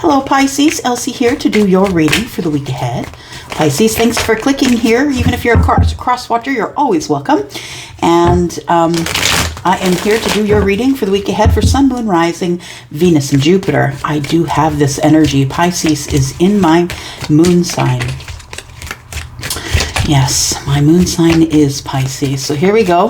Hello Pisces, Elsie here to do your reading for the week ahead. Pisces, thanks for clicking here. Even if you're a cross watcher, you're always welcome. And I am here to do your reading for the week ahead for Sun, Moon, Rising, Venus, and Jupiter. I do have this energy. Pisces is in my moon sign. Yes, my moon sign is Pisces. So here we go.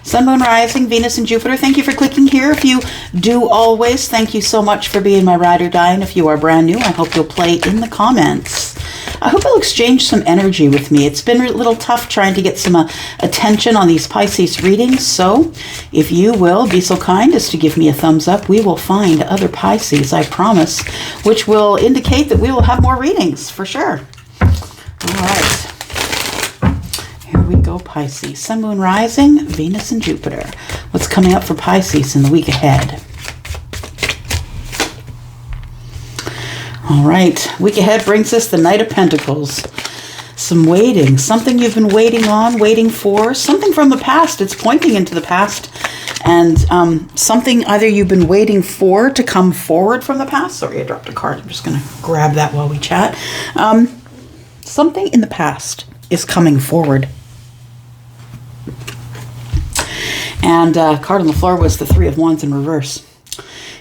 Sun, Moon, Rising, Venus, and Jupiter. Thank you for clicking here. If you do always, thank you so much for being my ride or die. And if you are brand new, I hope you'll play in the comments. I hope you'll exchange some energy with me. It's been a little tough trying to get some attention on these Pisces readings. So if you will be so kind as to give me a thumbs up, we will find other Pisces, I promise, which will indicate that we will have more readings for sure. All right. Here we go, Pisces. Sun, Moon, Rising, Venus, and Jupiter. What's coming up for Pisces in the week ahead? All right. Week ahead brings us the Knight of Pentacles. Some waiting. Something you've been waiting on, waiting for. Something from the past. It's pointing into the past. And something either you've been waiting for to come forward from the past. Sorry, I dropped a card. I'm just going to grab that while we chat. Something in the past is coming forward. And card on the floor was the Three of Wands in reverse.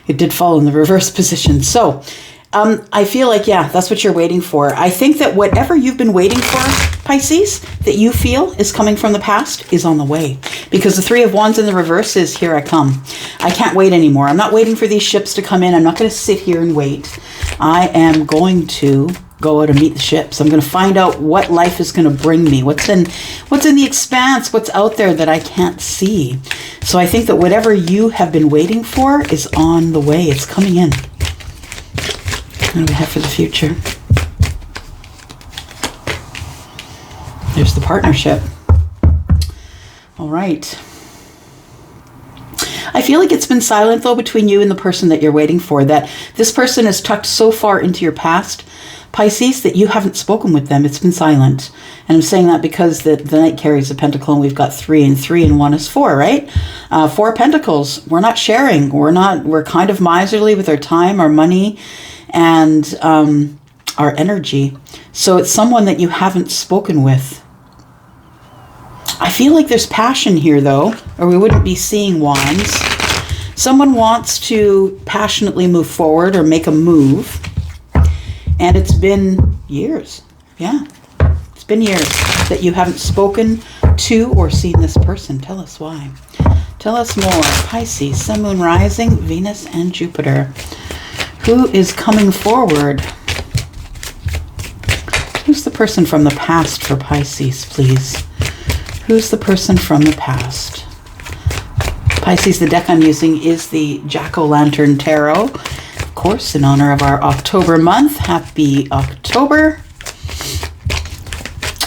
It did fall in the reverse position. So I feel like, yeah, that's what you're waiting for. I think that whatever you've been waiting for, Pisces, that you feel is coming from the past is on the way. Because the Three of Wands in the reverse is, here I come. I can't wait anymore. I'm not waiting for these ships to come in. I'm not going to sit here and wait. I am going to go out and meet the ships. I'm going to find out what life is going to bring me. What's in the expanse, what's out there that I can't see. So I think that whatever you have been waiting for is on the way. It's coming in. What do we have for the future? There's the partnership. All right. I feel like it's been silent, though, between you and the person that you're waiting for, that this person is tucked so far into your past, Pisces, that you haven't spoken with them. It's been silent. And I'm saying that because the Knight carries a pentacle, and we've got 3, and 3 and 1 is 4, right? 4 pentacles. We're not sharing. We're kind of miserly with our time, our money, and our energy. So it's someone that you haven't spoken with. I feel like there's passion here, though, or we wouldn't be seeing wands. Someone wants to passionately move forward or make a move. And it's been years. Yeah, it's been years that you haven't spoken to or seen this person. Tell us why. Tell us more. Pisces, Sun, Moon, Rising, Venus, and Jupiter. Who is coming forward? Who's the person from the past for Pisces, please? Who's the person from the past? Pisces, the deck I'm using is the Jack-O-Lantern Tarot. Of course, in honor of our October month. Happy October.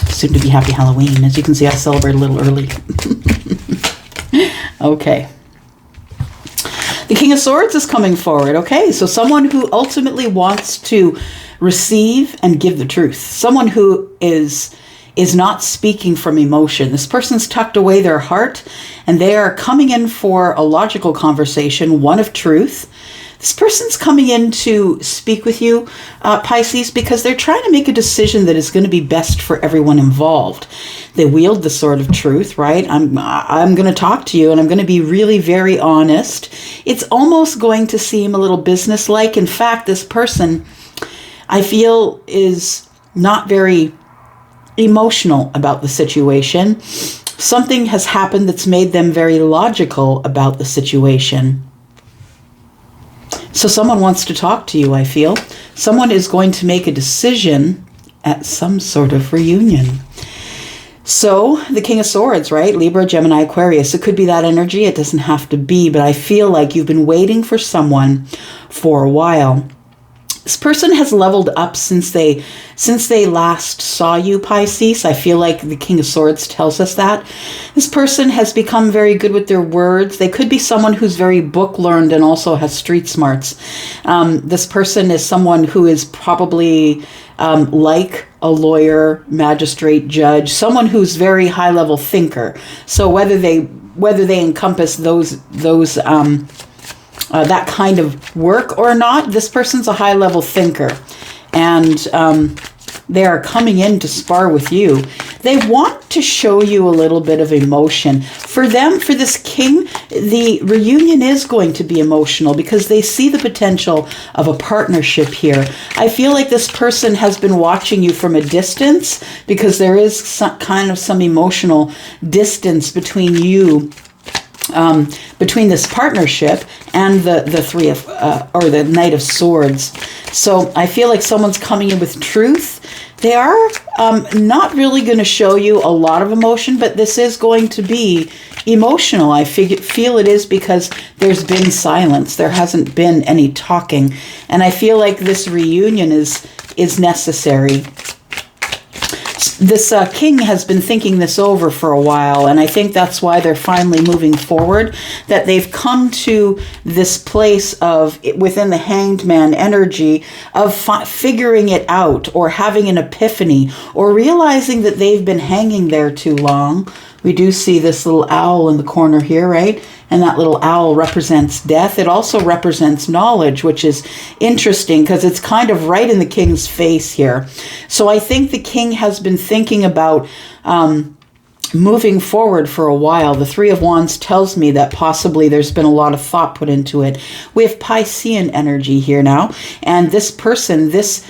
Soon to be happy Halloween. As you can see, I celebrate a little early. Okay. The King of Swords is coming forward. Okay, so someone who ultimately wants to receive and give the truth. Someone who is not speaking from emotion. This person's tucked away their heart, and they are coming in for a logical conversation, one of truth. This person's coming in to speak with you, Pisces, because they're trying to make a decision that is going to be best for everyone involved. They wield the sword of truth, right? I'm going to talk to you, and I'm going to be really very honest. It's almost going to seem a little businesslike. In fact, this person, I feel, is not very emotional about the situation. Something has happened that's made them very logical about the situation. So someone wants to talk to you, I feel. Someone is going to make a decision at some sort of reunion. So the King of Swords, right? Libra, Gemini, Aquarius. It could be that energy. It doesn't have to be, but I feel like you've been waiting for someone for a while. This person has leveled up since they last saw you, Pisces. I feel like the King of Swords tells us that. This person has become very good with their words. They could be someone who's very book learned and also has street smarts. This person is someone who is probably like a lawyer, magistrate, judge, someone who's very high level thinker. So whether they encompass those that kind of work or not. This person's a high-level thinker, and they are coming in to spar with you. They want to show you a little bit of emotion. For them, for this king, the reunion is going to be emotional because they see the potential of a partnership here. I feel like this person has been watching you from a distance because there is some emotional distance between you, between this partnership and the three of, or the Knight of Swords. So I feel like someone's coming in with truth. They are not really going to show you a lot of emotion, but this is going to be emotional. I feel it is because there's been silence. There hasn't been any talking. And I feel like this reunion is necessary. This king has been thinking this over for a while, and I think that's why they're finally moving forward, that they've come to this place of, within the Hanged Man energy, of figuring it out, or having an epiphany, or realizing that they've been hanging there too long. We do see this little owl in the corner here, right? And that little owl represents death. It also represents knowledge, which is interesting because it's kind of right in the king's face here. So I think the king has been thinking about moving forward for a while. The Three of Wands tells me that possibly there's been a lot of thought put into it. We have Piscean energy here now. And this person, this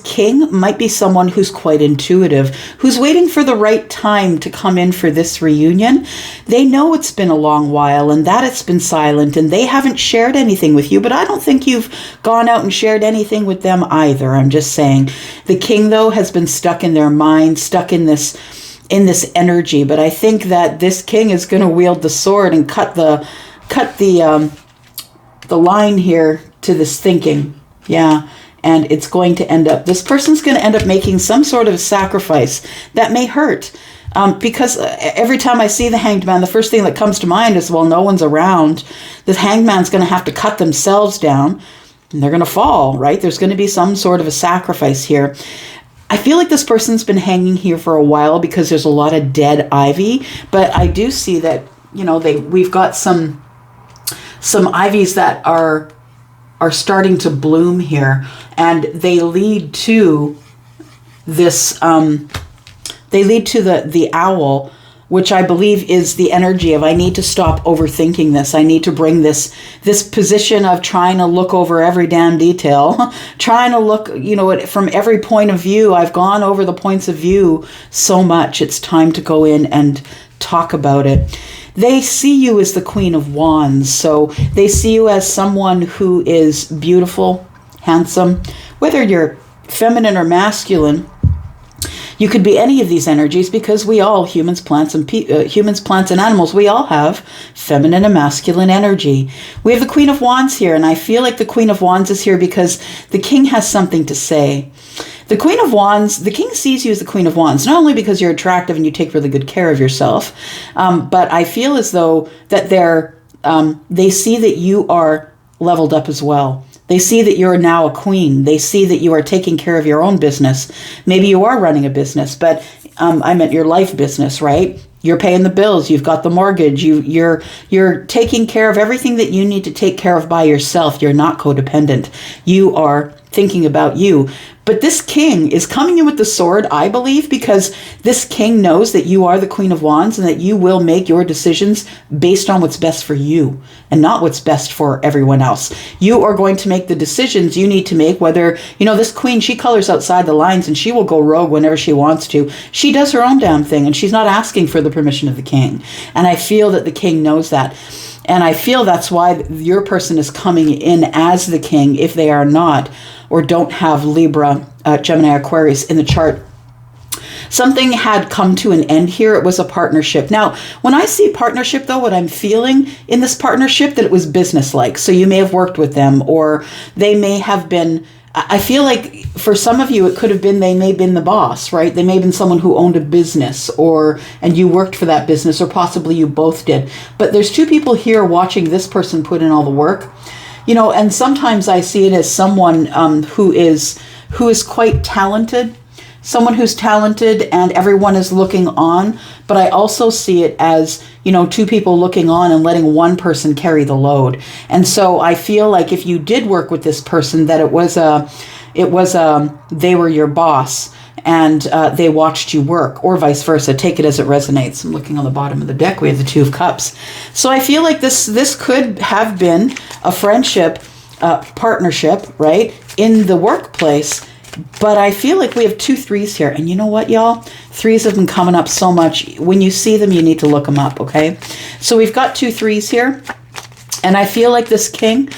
king might be someone who's quite intuitive, who's waiting for the right time to come in for this reunion. They know it's been a long while and that it's been silent and they haven't shared anything with you, but I don't think you've gone out and shared anything with them either. I'm just saying. The king, though, has been stuck in their mind, stuck in this energy, but I think that this king is going to wield the sword and cut the line here to this thinking. Yeah. And it's going to end up, this person's going to end up making some sort of sacrifice that may hurt. Because every time I see the Hanged Man, the first thing that comes to mind is, well, no one's around. The Hanged Man's going to have to cut themselves down and they're going to fall, right? There's going to be some sort of a sacrifice here. I feel like this person's been hanging here for a while because there's a lot of dead ivy, but I do see that, you know, we've got some ivies that are starting to bloom here, and they lead to this, they lead to the owl, which I believe is the energy of, I need to stop overthinking this. I need to bring this position of trying to look over every damn detail, trying to look, you know, from every point of view. I've gone over the points of view so much. It's time to go in and talk about it. They see you as the Queen of Wands. So they see you as someone who is beautiful, handsome, whether you're feminine or masculine. You could be any of these energies because we all, humans, plants, and animals, we all have feminine and masculine energy. We have the Queen of Wands here, and I feel like the Queen of Wands is here because the king has something to say. The Queen of Wands, the king sees you as the Queen of Wands, not only because you're attractive and you take really good care of yourself, but I feel as though that they see that you are leveled up as well. They see that you're now a queen. They see that you are taking care of your own business. Maybe you are running a business, but I meant your life business, right? You're paying the bills. You've got the mortgage. You're taking care of everything that you need to take care of by yourself. You're not codependent. You are thinking about you. But this king is coming in with the sword, I believe, because this king knows that you are the Queen of Wands and that you will make your decisions based on what's best for you and not what's best for everyone else. You are going to make the decisions you need to make, whether, you know, this queen, she colors outside the lines and she will go rogue whenever she wants to. She does her own damn thing and she's not asking for the permission of the king. And I feel that the king knows that. And I feel that's why your person is coming in as the king if they are not or don't have Libra, Gemini, Aquarius in the chart. Something had come to an end here. It was a partnership. Now, when I see partnership, though, what I'm feeling in this partnership, that it was business-like. So you may have worked with them, or they may have been, I feel like for some of you, it could have been, they may have been the boss, right? They may have been someone who owned a business, and you worked for that business, or possibly you both did. But there's two people here watching this person put in all the work. You know, and sometimes I see it as someone who is quite talented, someone who's talented and everyone is looking on, but I also see it as, two people looking on and letting one person carry the load. And so I feel like if you did work with this person, that they were your boss and they watched you work, or vice versa. Take it as it resonates. I'm looking on the bottom of the deck. We have the Two of Cups. So I feel like this could have been a friendship, partnership, right, in the workplace. But I feel like we have 2 3s here. And you know what, y'all? 3s have been coming up so much. When you see them, you need to look them up, okay? So we've got 2 3s here. And I feel like this king,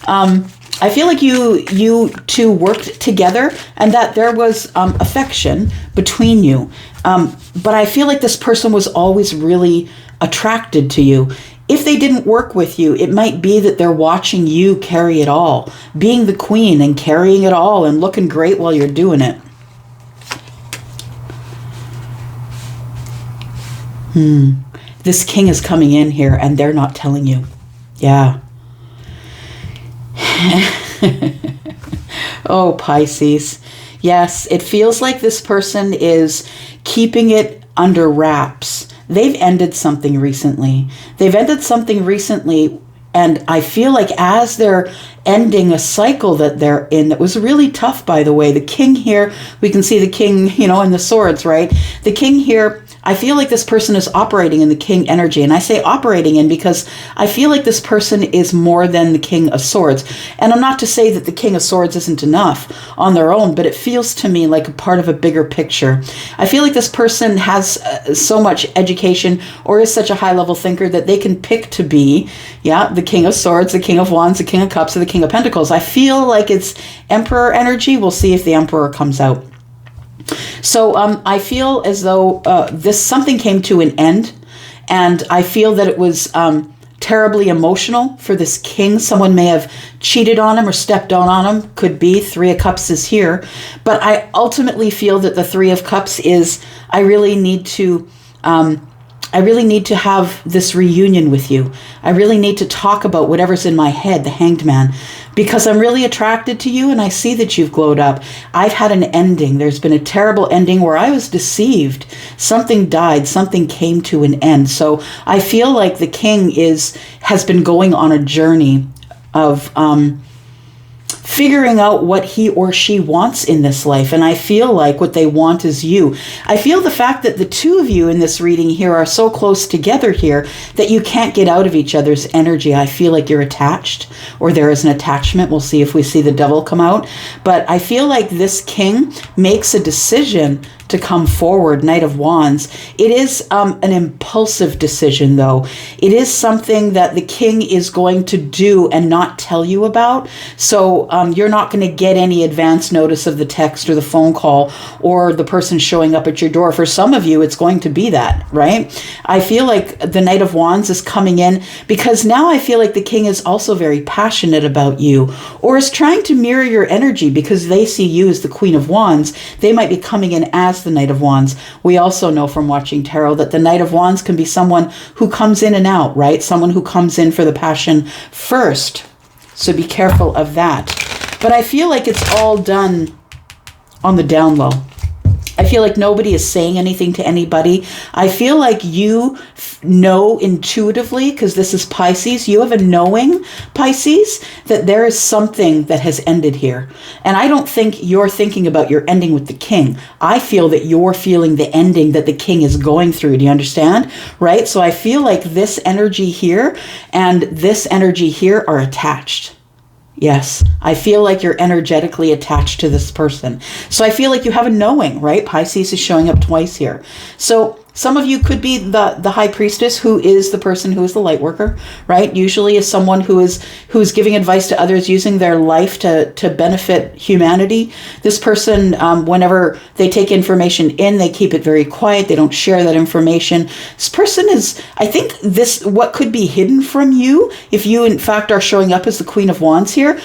I feel like you two worked together and that there was affection between you. But I feel like this person was always really attracted to you. If they didn't work with you, it might be that they're watching you carry it all, being the queen and carrying it all and looking great while you're doing it. This king is coming in here and they're not telling you. Yeah. Oh, Pisces. Yes, it feels like this person is keeping it under wraps. They've ended something recently. And I feel like as they're ending a cycle that they're in, that was really tough, by the way. The king here, we can see the king, in the swords, right? The king here, I feel like this person is operating in the king energy. And I say operating in because I feel like this person is more than the king of swords. And I'm not to say that the king of swords isn't enough on their own, but it feels to me like a part of a bigger picture. I feel like this person has so much education or is such a high level thinker that they can pick to be, the king of swords, the king of wands, the king of cups, or the king of pentacles. I feel like it's emperor energy. We'll see if the emperor comes out. So I feel as though something came to an end, and I feel that it was terribly emotional for this king. Someone may have cheated on him or stepped on him. Could be. 3 of Cups is here. But I ultimately feel that the 3 of Cups is, I really need to have this reunion with you. I really need to talk about whatever's in my head, the Hanged Man, because I'm really attracted to you and I see that you've glowed up. I've had an ending. There's been a terrible ending where I was deceived. Something died. Something came to an end. So I feel like the king has been going on a journey of figuring out what he or she wants in this life. And I feel like what they want is you. I feel the fact that the 2 of you in this reading here are so close together here that you can't get out of each other's energy. I feel like you're attached, or there is an attachment. We'll see if we see the devil come out. But I feel like this king makes a decision to come forward, Knight of Wands. It is an impulsive decision, though. It is something that the king is going to do and not tell you about. So you're not going to get any advance notice of the text or the phone call or the person showing up at your door. For some of you, it's going to be that, right? I feel like the Knight of Wands is coming in because now I feel like the king is also very passionate about you, or is trying to mirror your energy because they see you as the Queen of Wands. They might be coming in as the Knight of Wands. We also know from watching tarot that the Knight of Wands can be someone who comes in and out, right? Someone who comes in for the passion first. So be careful of that. But I feel like it's all done on the down low. I feel like nobody is saying anything to anybody. I feel like you know intuitively, because this is Pisces, you have a knowing, Pisces, that there is something that has ended here. And I don't think you're thinking about your ending with the king. I feel that you're feeling the ending that the king is going through. Do you understand? Right? So I feel like this energy here and this energy here are attached. Yes, I feel like you're energetically attached to this person. So I feel like you have a knowing, right? Pisces is showing up twice here. So some of you could be the high priestess, who is the person who is the light worker, right? Usually is someone who is giving advice to others, using their life to benefit humanity. This person, whenever they take information in, they keep it very quiet. They don't share that information. This person is, I think what could be hidden from you, if you in fact are showing up as the Queen of Wands here,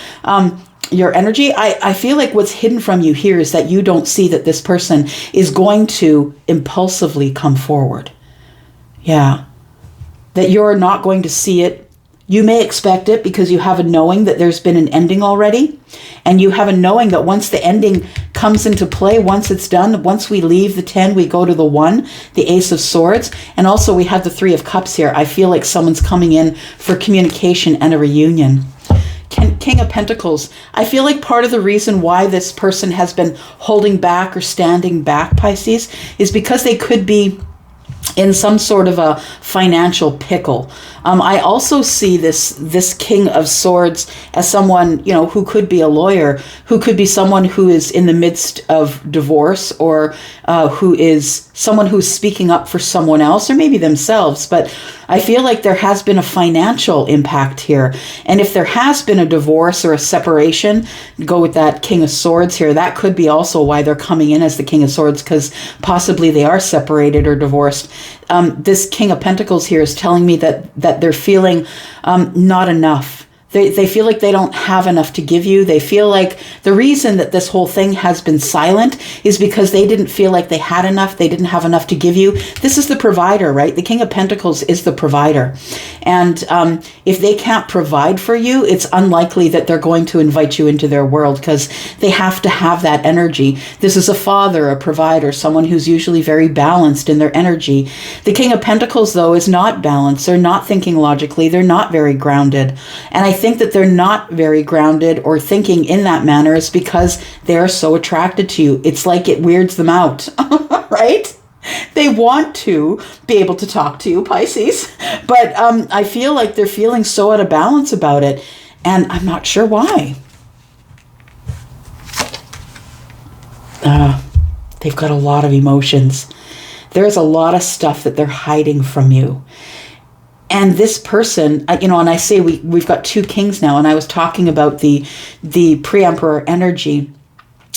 your energy, I feel like what's hidden from you here is that you don't see that this person is going to impulsively come forward. Yeah. That you're not going to see it. You may expect it because you have a knowing that there's been an ending already. And you have a knowing that once the ending comes into play, once it's done, once we leave the 10, we go to the 1, the Ace of Swords. And also we have the 3 of Cups here. I feel like someone's coming in for communication and a reunion. King of Pentacles. I feel like part of the reason why this person has been holding back or standing back, Pisces, is because they could be in some sort of a financial pickle. I also see this King of Swords as someone, you know, who could be a lawyer, who could be someone who is in the midst of divorce, or who is someone who's speaking up for someone else, or maybe themselves. But I feel like there has been a financial impact here. And if there has been a divorce or a separation, go with that King of Swords here. That could be also why they're coming in as the King of Swords, because possibly they are separated or divorced. This King of Pentacles here is telling me that they're feeling not enough. They feel like they don't have enough to give you. They feel like the reason that this whole thing has been silent is because they didn't feel like they had enough. They didn't have enough to give you. This is the provider, right? The King of Pentacles is the provider. And if they can't provide for you, it's unlikely that they're going to invite you into their world, because they have to have that energy. This is a father, a provider, someone who's usually very balanced in their energy. The King of Pentacles, though, is not balanced. They're not thinking logically. They're not very grounded. And I think that they're not very grounded or thinking in that manner is because they're so attracted to you. It's like it weirds them out, right? They want to be able to talk to you, Pisces, but I feel like they're feeling so out of balance about it, and I'm not sure why. They've got a lot of emotions. There's a lot of stuff that they're hiding from you. And this person, you know, and I say we've got 2 kings now, and I was talking about the pre-emperor energy.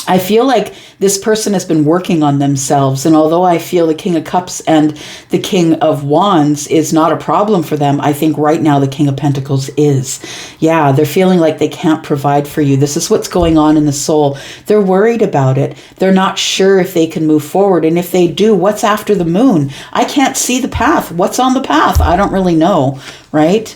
I feel like this person has been working on themselves. And although I feel the King of Cups and the King of Wands is not a problem for them, I think right now the King of Pentacles is. Yeah, they're feeling like they can't provide for you. This is what's going on in the soul. They're worried about it. They're not sure if they can move forward. And if they do, what's after the moon? I can't see the path. What's on the path? I don't really know, right?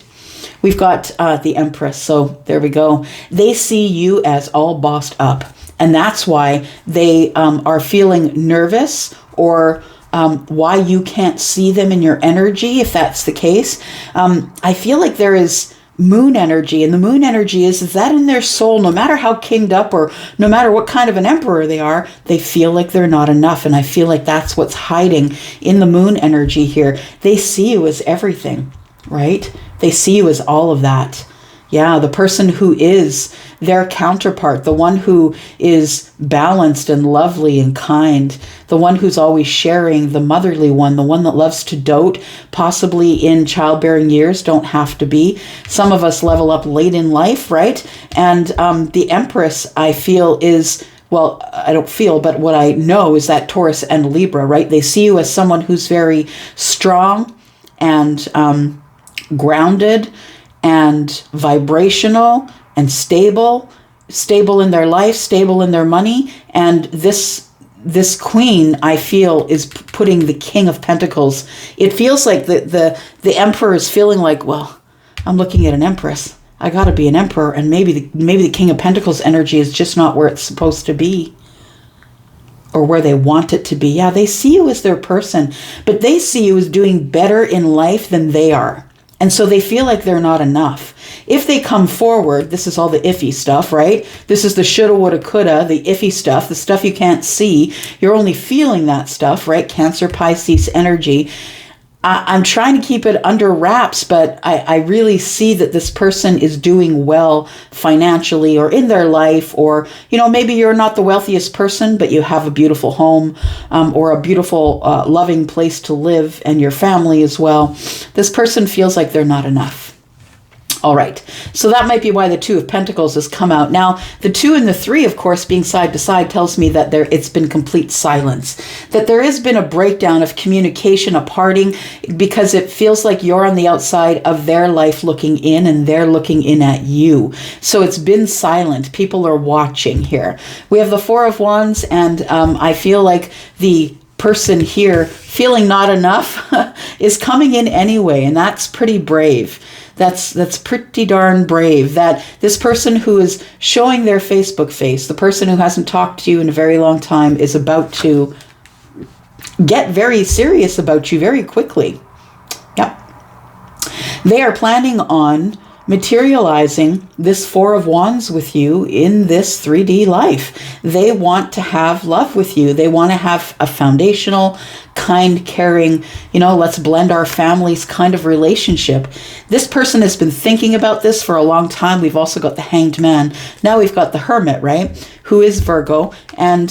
We've got the Empress. So there we go. They see you as all bossed up. And that's why they are feeling nervous, or why you can't see them in your energy, if that's the case. I feel like there is moon energy, and the moon energy is that in their soul, no matter how kinged up or no matter what kind of an emperor they are, they feel like they're not enough. And I feel like that's what's hiding in the moon energy here. They see you as everything, right? They see you as all of that. Yeah, the person who is their counterpart, the one who is balanced and lovely and kind, the one who's always sharing, the motherly one, the one that loves to dote, possibly in childbearing years, don't have to be. Some of us level up late in life, right? And the Empress, I feel, is, well, I don't feel, but what I know is that Taurus and Libra, right? They see you as someone who's very strong and grounded and vibrational and stable in their life, stable in their money. And this queen, I feel, is putting the King of Pentacles. It feels like the emperor is feeling like, well, I'm looking at an empress. I got to be an emperor, and maybe the King of Pentacles energy is just not where it's supposed to be, or where they want it to be. Yeah, they see you as their person, but they see you as doing better in life than they are. And so they feel like they're not enough. If they come forward, this is all the iffy stuff, right? This is the shoulda, woulda, coulda, the iffy stuff, the stuff you can't see. You're only feeling that stuff, right? Cancer, Pisces energy. I'm trying to keep it under wraps, but I really see that this person is doing well financially or in their life, or, you know, maybe you're not the wealthiest person, but you have a beautiful home, or a beautiful, loving place to live, and your family as well. This person feels like they're not enough. All right, so that might be why the Two of Pentacles has come out. Now, the 2 and the 3, of course, being side to side, tells me that it's been complete silence, that there has been a breakdown of communication, a parting, because it feels like you're on the outside of their life looking in, and they're looking in at you. So it's been silent. People are watching here. We have the 4 of Wands, and I feel like the person here feeling not enough is coming in anyway, and that's pretty brave. That's pretty darn brave, that this person who is showing their Facebook face, the person who hasn't talked to you in a very long time, is about to get very serious about you very quickly. Yep. They are planning on materializing this Four of Wands with you in this 3D life. They want to have love with you. They want to have a foundational, kind, caring, let's blend our families kind of relationship. This person has been thinking about this for a long time. We've also got the Hanged Man. Now we've got the Hermit, right? Who is Virgo. And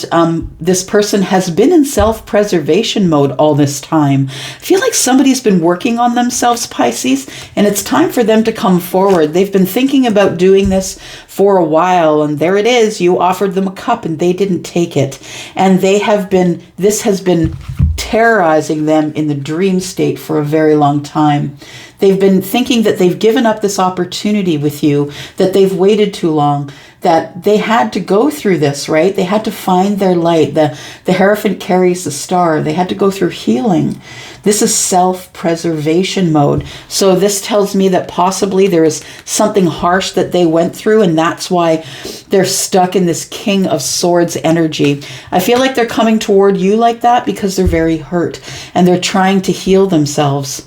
this person has been in self-preservation mode all this time. I feel like somebody's been working on themselves, Pisces, and it's time for them to come forward. They've been thinking about doing this for a while, and there it is. You offered them a cup and they didn't take it. And this has been terrorizing them in the dream state for a very long time. They've been thinking that they've given up this opportunity with you, that they've waited too long, that they had to go through this, right? They had to find their light. The Hierophant carries the star. They had to go through healing. This is self-preservation mode. So this tells me that possibly there is something harsh that they went through, and that's why they're stuck in this King of Swords energy. I feel like they're coming toward you like that because they're very hurt and they're trying to heal themselves.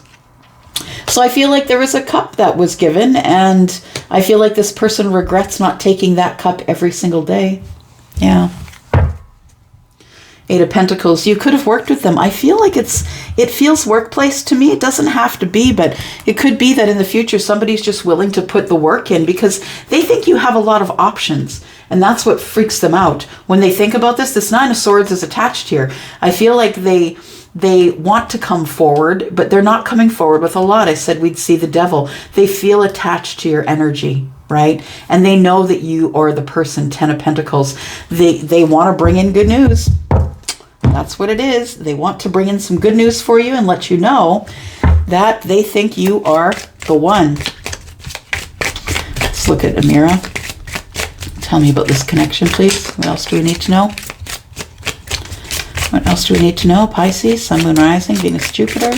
So I feel like there was a cup that was given, and I feel like this person regrets not taking that cup every single day. Yeah. Eight of Pentacles. You could have worked with them. I feel like it feels workplace to me. It doesn't have to be, but it could be that in the future somebody's just willing to put the work in because they think you have a lot of options. And that's what freaks them out. When they think about this, this Nine of Swords is attached here. I feel like they want to come forward, but they're not coming forward with a lot. I said we'd see the Devil. They feel attached to your energy, right? And they know that you are the person, Ten of Pentacles. They want to bring in good news. That's what it is. They want to bring in some good news for you and let you know that they think you are the one. Let's look at Amira. Tell me about this connection, please. What else do we need to know? What else do we need to know? Pisces, Sun, Moon, Rising, Venus, Jupiter.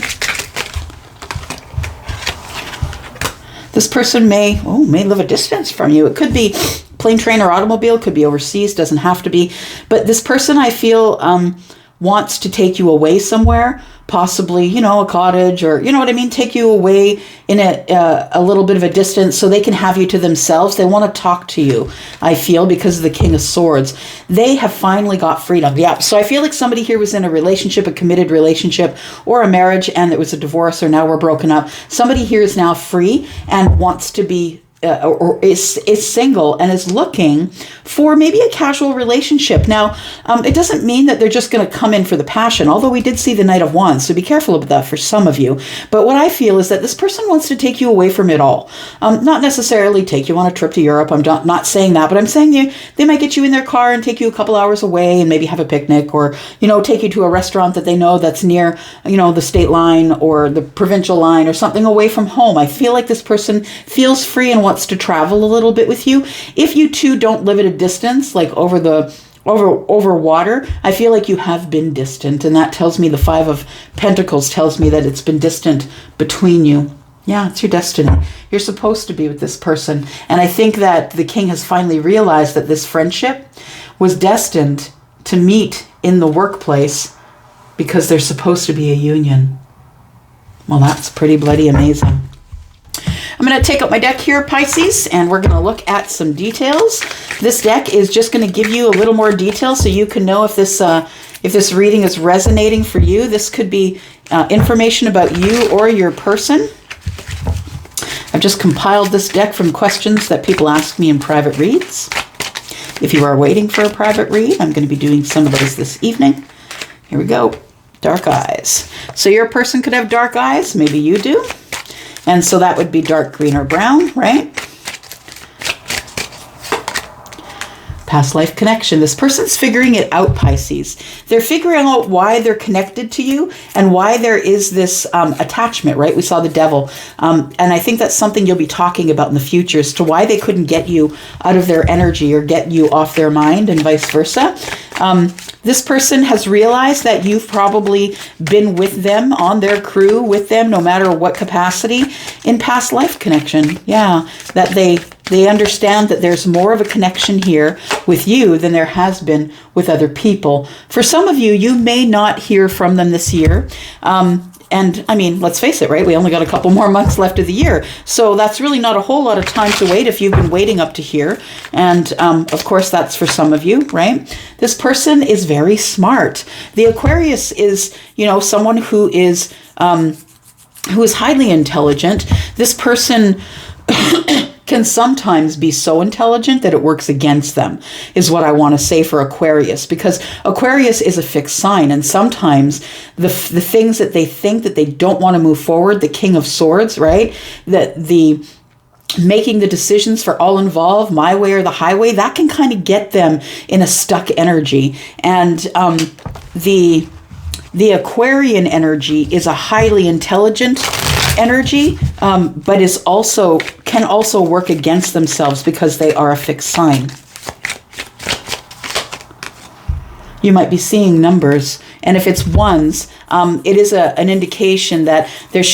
This person may live a distance from you. It could be plane, train, or automobile. It could be overseas. Doesn't have to be. But this person, I feel, wants to take you away somewhere. Possibly, a cottage, or, what I mean? Take you away in a little bit of a distance so they can have you to themselves. They want to talk to you, I feel, because of the King of Swords. They have finally got freedom. Yeah. So I feel like somebody here was in a relationship, a committed relationship, or a marriage, and it was a divorce, or now we're broken up. Somebody here is now free and wants to be or is single and is looking for maybe a casual relationship. Now, it doesn't mean that they're just going to come in for the passion, although we did see the Knight of Wands, so be careful about that for some of you. But what I feel is that this person wants to take you away from it all. Not necessarily take you on a trip to Europe. I'm not saying that, but I'm saying they might get you in their car and take you a couple hours away and maybe have a picnic, or, take you to a restaurant that they know that's near, the state line or the provincial line or something away from home. I feel like this person feels free and wants to travel a little bit with you. If you two don't live at a distance, like over water, I feel like you have been distant, and that tells me the Five of Pentacles tells me that it's been distant between you. Yeah, it's your destiny. You're supposed to be with this person. And I think that the King has finally realized that this friendship was destined to meet in the workplace because there's supposed to be a union. Well, that's pretty bloody amazing. I'm going to take out my deck here, Pisces, and we're going to look at some details. This deck is just going to give you a little more detail so you can know if this reading is resonating for you. This could be information about you or your person. I've just compiled this deck from questions that people ask me in private reads. If you are waiting for a private read, I'm going to be doing some of those this evening. Here we go. Dark eyes. So your person could have dark eyes. Maybe you do. And so that would be dark green or brown, right? Past life connection. This person's figuring it out, Pisces. They're figuring out why they're connected to you and why there is this attachment, right? We saw the Devil. And I think that's something you'll be talking about in the future as to why they couldn't get you out of their energy or get you off their mind and vice versa. This person has realized that you've probably been with them, on their crew, with them, no matter what capacity, in past life connection. Yeah, that they understand that there's more of a connection here with you than there has been with other people. For some of you, you may not hear from them this year. And I mean, let's face it, right? We only got a couple more months left of the year. So that's really not a whole lot of time to wait if you've been waiting up to here. And of course, that's for some of you, right? This person is very smart. The Aquarius is, someone who is highly intelligent. This person can sometimes be so intelligent that it works against them, is what I want to say for Aquarius, because Aquarius is a fixed sign, and sometimes the things that they think that they don't want to move forward, the King of Swords, right? That the making the decisions for all involved, my way or the highway, that can kind of get them in a stuck energy. And the Aquarian energy is a highly intelligent energy, but can also work against themselves because they are a fixed sign. You might be seeing numbers, and if it's ones, it is an indication that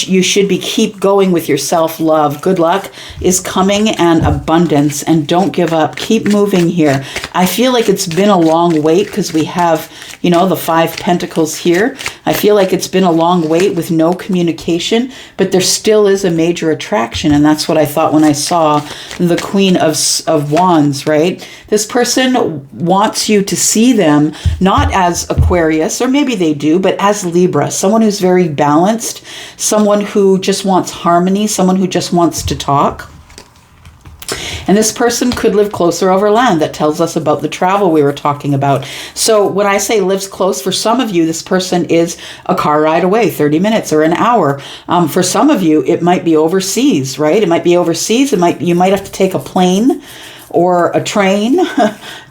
you should keep going with your self-love. Good luck is coming, and abundance, and don't give up. Keep moving here. I feel like it's been a long wait because we have, the 5 Pentacles here. I feel like it's been a long wait with no communication, but there still is a major attraction, and that's what I thought when I saw the Queen of Wands, right? This person wants you to see them not as Aquarius, or maybe they do, but as Libra, someone who's very balanced, someone who just wants harmony, someone who just wants to talk. And this person could live closer over land. That tells us about the travel we were talking about. So when I say lives close, for some of you, this person is a car ride away, 30 minutes or an hour. For some of you, it might be overseas, right? It might be overseas. You might have to take a plane or a train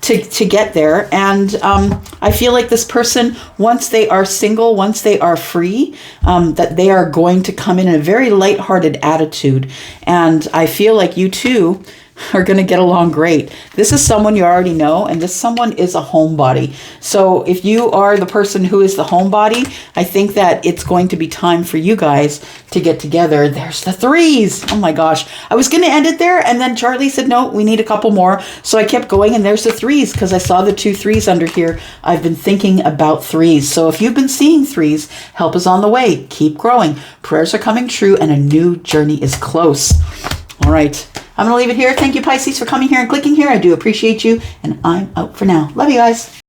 to get there. And I feel like this person, once they are single, once they are free, that they are going to come in a very lighthearted attitude. And I feel like you too are going to get along great. This is someone you already know, and this someone is a homebody. So if you are the person who is the homebody, I think that it's going to be time for you guys to get together. There's the 3s. Oh my gosh. I was going to end it there, and then Charlie said, no, we need a couple more. So I kept going, and there's the 3s because I saw the 2 3s under here. I've been thinking about 3s. So if you've been seeing 3s, help is on the way. Keep growing. Prayers are coming true, and a new journey is close. All right. I'm going to leave it here. Thank you, Pisces, for coming here and clicking here. I do appreciate you, and I'm out for now. Love you guys.